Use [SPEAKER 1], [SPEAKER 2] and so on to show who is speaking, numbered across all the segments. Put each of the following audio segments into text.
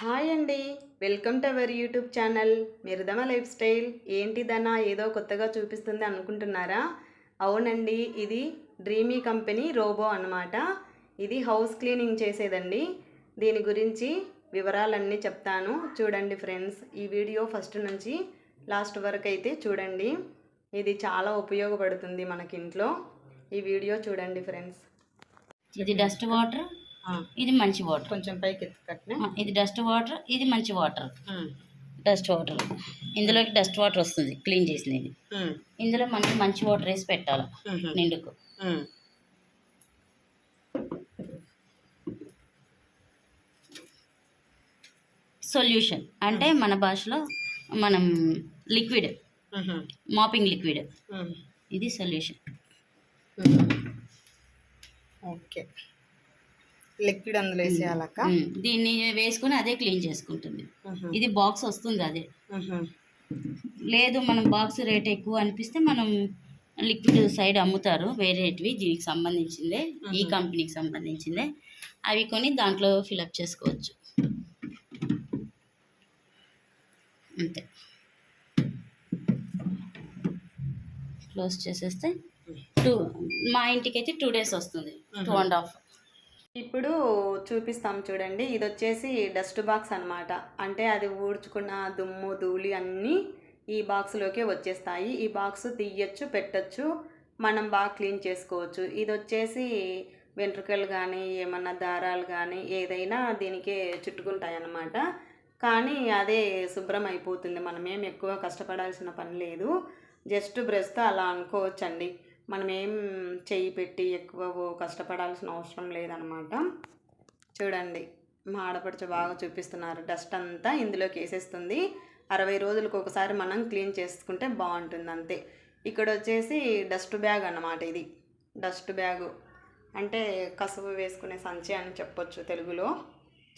[SPEAKER 1] Hi అండి. Welcome to our YouTube channel మిర్దమ lifestyle. ఏంటిదన్నా ఏదో కొత్తగా చూపిస్తుంది అనుకుంటున్నారా? అవునండి, ఇది డ్రీమీ కంపెనీ రోబో అన్నమాట. ఇది హౌస్ క్లీనింగ్ చేసేదండి. దీని గురించి వివరాలన్నీ చెప్తాను చూడండి ఫ్రెండ్స్. ఈ వీడియో ఫస్ట్ నుంచి లాస్ట్ వరకు అయితే చూడండి. ఇది చాలా ఉపయోగపడుతుంది మనకింట్లో. ఈ వీడియో చూడండి ఫ్రెండ్స్.
[SPEAKER 2] ఇది డస్ట్ వాటర్, ఇది మంచి వాటర్.
[SPEAKER 1] కొంచెం పైకి ఎత్తుకట్నే.
[SPEAKER 2] ఇది డస్ట్ వాటర్, ఇది మంచి వాటర్. డస్ట్ వాటర్ ఇందులోకి డస్ట్ వాటర్ వస్తుంది క్లీన్ చేసినది. ఇందులో మనం మంచి వాటర్ వేసి పెట్టాలి నిండుకు. సొల్యూషన్ అంటే మన భాషలో మనం లిక్విడ్, మాపింగ్ లిక్విడ్. ఇది సొల్యూషన్.
[SPEAKER 1] ఓకే, లిక్విడ్ అందులో వేసేయాలక్క.
[SPEAKER 2] దీన్ని వేసుకొని అదే క్లీన్ చేసుకుంటుంది. ఇది బాక్స్ వస్తుంది అదే. లేదు మనం బాక్స్ రేట్ ఎక్కువ అనిపిస్తే మనం లిక్విడ్ సైడ్ అమ్ముతారు వేరేటివి, దీనికి సంబంధించిందే, ఈ కంపెనీకి సంబంధించిందే. అవి కొని దాంట్లో ఫిలప్ చేసుకోవచ్చు అంతే. క్లోజ్ చేసేస్తే మా ఇంటికి అయితే 2 days వస్తుంది, 2.5.
[SPEAKER 1] ఇప్పుడు చూపిస్తాం చూడండి. ఇది వచ్చేసి డస్ట్ బాక్స్ అనమాట. అంటే అది ఊడ్చుకున్న దుమ్ము ధూళి అన్నీ ఈ బాక్స్లోకే వచ్చేస్తాయి. ఈ బాక్స్ తీయచ్చు, పెట్టచ్చు, మనం బాగా క్లీన్ చేసుకోవచ్చు. ఇది వచ్చేసి వెంట్రుకలు కానీ ఏమన్నా దారాలు కానీ ఏదైనా దీనికే చుట్టుకుంటాయి అన్నమాట. కానీ అదే శుభ్రం అయిపోతుంది, మనమేం ఎక్కువ కష్టపడాల్సిన పని లేదు. జస్ట్ బ్రష్తో అలా అనుకోవచ్చండి. మనం ఏం చెయ్యి పెట్టి ఎక్కువ కష్టపడాల్సిన అవసరం లేదనమాట. చూడండి, మా ఆడపడుచు బాగా చూపిస్తున్నారు. డస్ట్ అంతా ఇందులోకి వేసేస్తుంది. 60 రోజులకు ఒకసారి మనం క్లీన్ చేసుకుంటే బాగుంటుంది అంతే. ఇక్కడ వచ్చేసి డస్ట్ బ్యాగ్ అన్నమాట. ఇది డస్ట్ బ్యాగు అంటే కసువు వేసుకునే సంచి అని చెప్పొచ్చు తెలుగులో.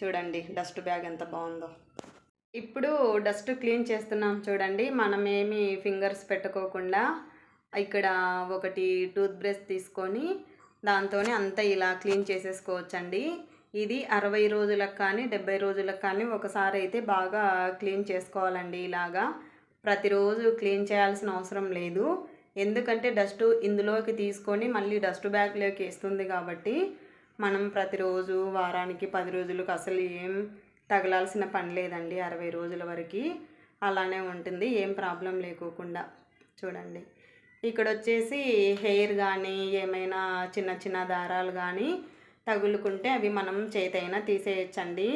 [SPEAKER 1] చూడండి డస్ట్ బ్యాగ్ ఎంత బాగుందో. ఇప్పుడు డస్ట్ క్లీన్ చేస్తున్నాం చూడండి. మనం ఏమి ఫింగర్స్ పెట్టుకోకుండా ఇక్కడ ఒకటి టూత్ బ్రష్ తీసుకొని దాంతోనే అంతా ఇలా క్లీన్ చేసేసుకోవచ్చండి. ఇది 60 రోజులకు కానీ 70 రోజులకు కానీ ఒకసారి అయితే బాగా క్లీన్ చేసుకోవాలండి. ఇలాగా ప్రతిరోజు క్లీన్ చేయాల్సిన అవసరం లేదు, ఎందుకంటే డస్ట్ ఇందులోకి తీసుకొని మళ్ళీ డస్ట్ బ్యాగ్లోకి వేస్తుంది కాబట్టి మనం ప్రతిరోజు వారానికి 10 రోజులకు అసలు ఏం తగలాల్సిన పని లేదండి. 60 రోజుల వరకు అలానే ఉంటుంది, ఏం ప్రాబ్లం లేకోకుండా. చూడండి, ఇక్కడ వచ్చేసి హెయిర్ కానీ ఏమైనా చిన్న చిన్న దారాలు కానీ తగులుకుంటే అవి మనం చేతైనా తీసేయచ్చండి.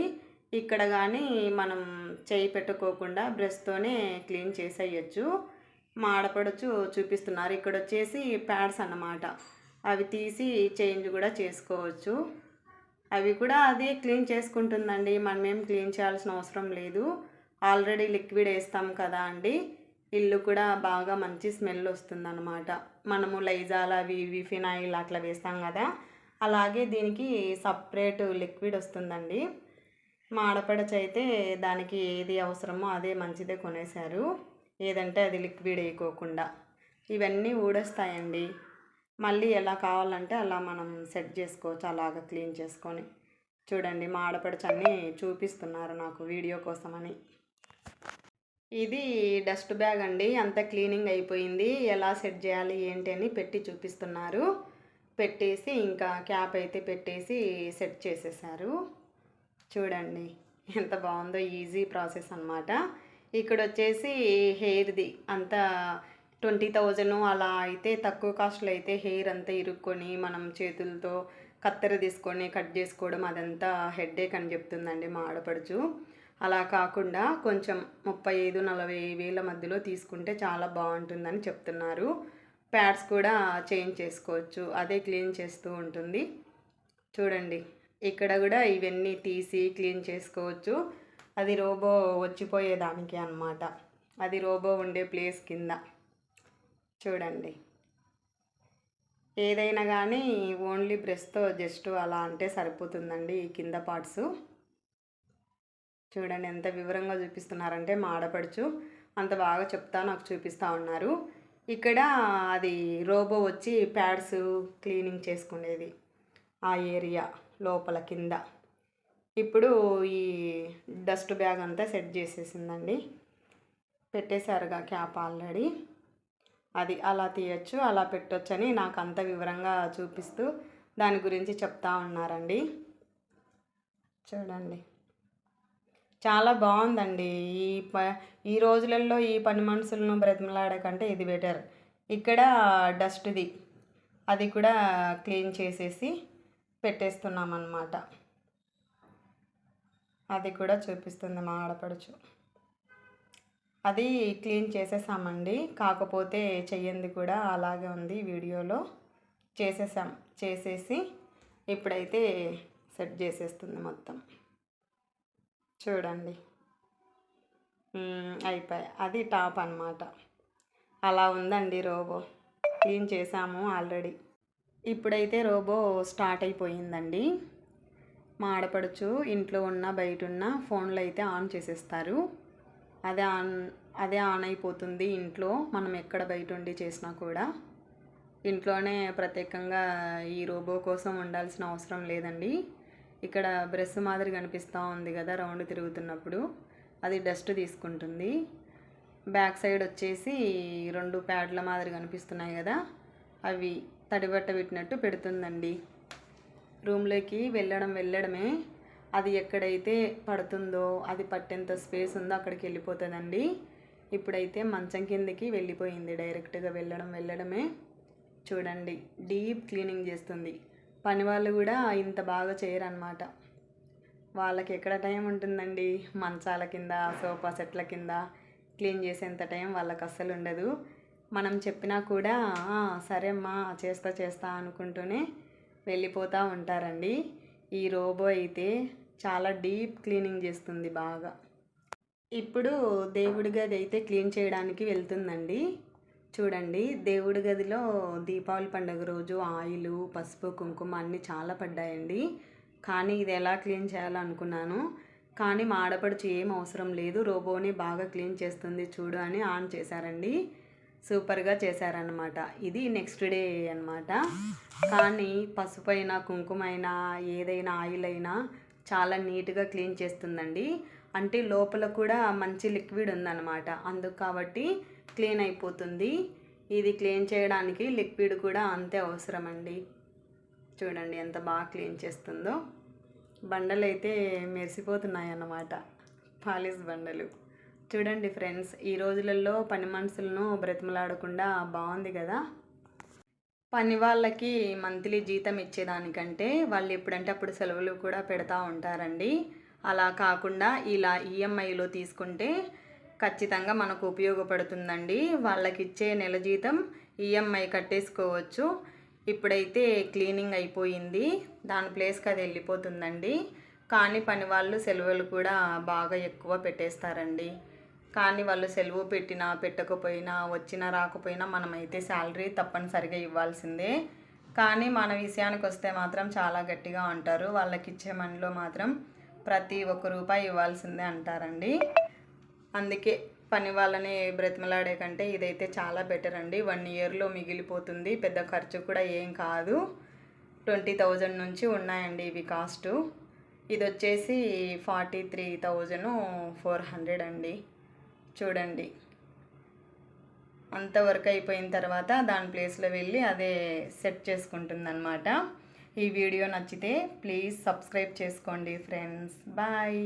[SPEAKER 1] ఇక్కడ కానీ మనం చేయి పెట్టుకోకుండా బ్రష్తోనే క్లీన్ చేసేయచ్చు. మా ఆడపడుచు చూపిస్తున్నారు. ఇక్కడ వచ్చేసి ప్యాడ్స్ అన్నమాట. అవి తీసి చేంజ్ కూడా చేసుకోవచ్చు. అవి కూడా అదే క్లీన్ చేసుకుంటుందండి, మనమేం క్లీన్ చేయాల్సిన అవసరం లేదు. ఆల్రెడీ లిక్విడ్ వేస్తాం కదా అండి, ఇల్లు కూడా బాగా మంచి స్మెల్ వస్తుందన్నమాట. మనము లైజాల్ అవి ఇవి ఫినాయిల్ అట్లా వేస్తాం కదా, అలాగే దీనికి సపరేట్ లిక్విడ్ వస్తుందండి. మా ఆడపడచ అయితే దానికి ఏది అవసరమో అదే మంచిదే కొనేశారు, ఏదంటే అది లిక్విడ్ వేయకోకుండా. ఇవన్నీ ఊడొస్తాయండి, మళ్ళీ ఎలా కావాలంటే అలా మనం సెట్ చేసుకోవచ్చు అలాగ క్లీన్ చేసుకొని. చూడండి, మా ఆడపడచ అన్నీ చూపిస్తున్నారు నాకు వీడియో కోసమని. ఇది డస్ట్ బ్యాగ్ అండి, అంతా క్లీనింగ్ అయిపోయింది. ఎలా సెట్ చేయాలి ఏంటి అని పెట్టి చూపిస్తున్నారు. పెట్టేసి ఇంకా క్యాప్ అయితే పెట్టేసి సెట్ చేసేసారు. చూడండి ఎంత బాగుందో, ఈజీ ప్రాసెస్ అన్నమాట. ఇక్కడ వచ్చేసి హెయిర్ది అంతా 20,000 అలా అయితే తక్కువ కాస్ట్లో అయితే హెయిర్ అంతా ఇరుక్కొని మనం చేతులతో కత్తెర తీసుకొని కట్ చేసుకోవడం అదంతా హెడ్ఏక్ అని చెప్తుందండి మా ఆడపడుచు. అలా కాకుండా కొంచెం 35-40 వేల మధ్యలో తీసుకుంటే చాలా బాగుంటుందని చెప్తున్నారు. ప్యాడ్స్ కూడా చేంజ్ చేసుకోవచ్చు, అదే క్లీన్ చేస్తూ ఉంటుంది. చూడండి, ఇక్కడ కూడా ఇవన్నీ తీసి క్లీన్ చేసుకోవచ్చు. అది రోబో వచ్చిపోయేదానికి అన్నమాట, అది రోబో ఉండే ప్లేస్ కింద. చూడండి, ఏదైనా కానీ ఓన్లీ బ్రష్తో జస్ట్ అలా అంటే సరిపోతుందండి. ఈ కింద పార్ట్స్ చూడండి ఎంత వివరంగా చూపిస్తున్నారంటే మా ఆడపడుచు అంత బాగా చెప్తా నాకు చూపిస్తూ ఉన్నారు. ఇక్కడ అది రోబో వచ్చి ప్యాడ్స్ క్లీనింగ్ చేసుకునేది ఆ ఏరియా లోపల కింద. ఇప్పుడు ఈ డస్ట్ బ్యాగ్ అంతా సెట్ చేసేసిందండి. పెట్టేశారుగా క్యాప్ ఆల్రెడీ. అది అలా తీయచ్చు, అలా పెట్టొచ్చని నాకు అంత వివరంగా చూపిస్తూ దాని గురించి చెప్తా ఉన్నారండి. చూడండి, చాలా బాగుందండి. ఈ రోజులలో ఈ పని మనుషులను బ్రతిమలాడే కంటే ఇది బెటర్. ఇక్కడ డస్ట్ది అది కూడా క్లీన్ చేసేసి పెట్టేస్తున్నాం అన్నమాట. అది కూడా చూపిస్తుంది మా ఆడపడుచు. అది క్లీన్ చేసేసామండి, కాకపోతే చెయ్యంది కూడా అలాగే ఉంది. వీడియోలో చేసేసి ఇప్పుడైతే సెట్ చేసేస్తుంది మొత్తం. చూడండి, అయిపోయి అది టాప్ అన్నమాట. అలా ఉందండి రోబో. క్లీన్ చేసాము ఆల్రెడీ. ఇప్పుడైతే రోబో స్టార్ట్ అయిపోయిందండి. మా ఆడపడుచు ఇంట్లో ఉన్న బయట ఉన్న ఫోన్లు అయితే ఆన్ చేసేస్తారు. అదే ఆన్ అయిపోతుంది ఇంట్లో. మనం ఎక్కడ బయట ఉండి చేసినా కూడా ఇంట్లోనే ప్రత్యేకంగా ఈ రోబో కోసం ఉండాల్సిన అవసరం లేదండి. ఇక్కడ బ్రష్ మాదిరి కనిపిస్తూ ఉంది కదా రౌండ్ తిరుగుతున్నప్పుడు, అది డస్ట్ తీసుకుంటుంది. బ్యాక్ సైడ్ వచ్చేసి 2 ప్యాడ్ల మాదిరి కనిపిస్తున్నాయి కదా, అవి తడిబట్ట పెట్టినట్టు పెడుతుందండి. రూమ్లోకి వెళ్ళడమే. అది ఎక్కడైతే పడుతుందో, అది పట్టేంత స్పేస్ ఉందో అక్కడికి వెళ్ళిపోతుందండి. ఇప్పుడైతే మంచం కిందకి వెళ్ళిపోయింది. డైరెక్ట్గా వెళ్ళడమే. చూడండి, డీప్ క్లీనింగ్ చేస్తుంది. పని వాళ్ళు కూడా ఇంత బాగా చేయరన్నమాట. వాళ్ళకి ఎక్కడ టైం ఉంటుందండి? మంచాల కింద, సోఫా సెట్ల కింద క్లీన్ చేసేంత టైం వాళ్ళకి అస్సలు ఉండదు. మనం చెప్పినా కూడా సరే అమ్మా చేస్తా అనుకుంటూనే వెళ్ళిపోతూ ఉంటారండి. ఈ రోబో అయితే చాలా డీప్ క్లీనింగ్ చేస్తుంది బాగా. ఇప్పుడు దేవుడి గది అయితే క్లీన్ చేయడానికి వెళ్తుందండి. చూడండి, దేవుడి గదిలో దీపావళి పండుగ రోజు ఆయిల్, పసుపు, కుంకుమ అన్నీ చాలా పడ్డాయండి. కానీ ఇది ఎలా క్లీన్ చేయాలనుకున్నాను, కానీ మా ఆడపడుచు ఏం అవసరం లేదు, రోబోని బాగా క్లీన్ చేస్తుంది చూడు అని ఆన్ చేశారండి. సూపర్గా చేశారనమాట. ఇది నెక్స్ట్ డే అనమాట. కానీ పసుపు అయినా, కుంకుమ అయినా, ఏదైనా ఆయిల్ అయినా చాలా నీట్గా క్లీన్ చేస్తుందండి. అంటే లోపల కూడా మంచి లిక్విడ్ ఉందన్నమాట, అందుకు కాబట్టి క్లీన్ అయిపోతుంది. ఇది క్లీన్ చేయడానికి లిక్విడ్ కూడా అంతే అవసరమండి. చూడండి ఎంత బాగా క్లీన్ చేస్తుందో. బండలు అయితే మెరిసిపోతున్నాయి అన్నమాట, పాలిష్ బండలు. చూడండి ఫ్రెండ్స్, ఈ రోజులలో పని మనుషులను బ్రతిమలాడకుండా బాగుంది కదా. పని వాళ్ళకి మంత్లీ జీతం ఇచ్చేదానికంటే వాళ్ళు ఎప్పుడంటే అప్పుడు సెలవులు కూడా పెడతా ఉంటారండి. అలా కాకుండా ఇలా ఈఎంఐలో తీసుకుంటే ఖచ్చితంగా మనకు ఉపయోగపడుతుందండి. వాళ్ళకి ఇచ్చే నెల జీతం ఈఎంఐ కట్టేసుకోవచ్చు. ఇప్పుడైతే క్లీనింగ్ అయిపోయింది, దాని ప్లేస్కి అది వెళ్ళిపోతుందండి. కానీ పని వాళ్ళు సెలవులు కూడా బాగా ఎక్కువ పెట్టేస్తారండి. కానీ వాళ్ళు సెలవు పెట్టినా పెట్టకపోయినా, వచ్చినా రాకపోయినా మనమైతే శాలరీ తప్పనిసరిగా ఇవ్వాల్సిందే. కానీ మన విషయానికి వస్తే మాత్రం చాలా గట్టిగా ఉంటారు. వాళ్ళకి ఇచ్చే మనీలో మాత్రం ప్రతి ఒక్క రూపాయి ఇవ్వాల్సిందే అంటారండి. అందుకే పని వాళ్ళని బ్రతిమలాడే కంటే ఇదైతే చాలా బెటర్ అండి. 1 ఇయర్లో మిగిలిపోతుంది, పెద్ద ఖర్చు కూడా ఏం కాదు. 20,000 నుంచి ఉన్నాయండి ఇవి కాస్ట్. ఇది వచ్చేసి 43,400 అండి. చూడండి, అంతవరకు అయిపోయిన తర్వాత దాని ప్లేస్లో వెళ్ళి అదే సెట్ చేసుకుంటుంది అన్నమాట. ఈ వీడియో నచ్చితే ప్లీజ్ సబ్స్క్రైబ్ చేసుకోండి ఫ్రెండ్స్. బాయ్.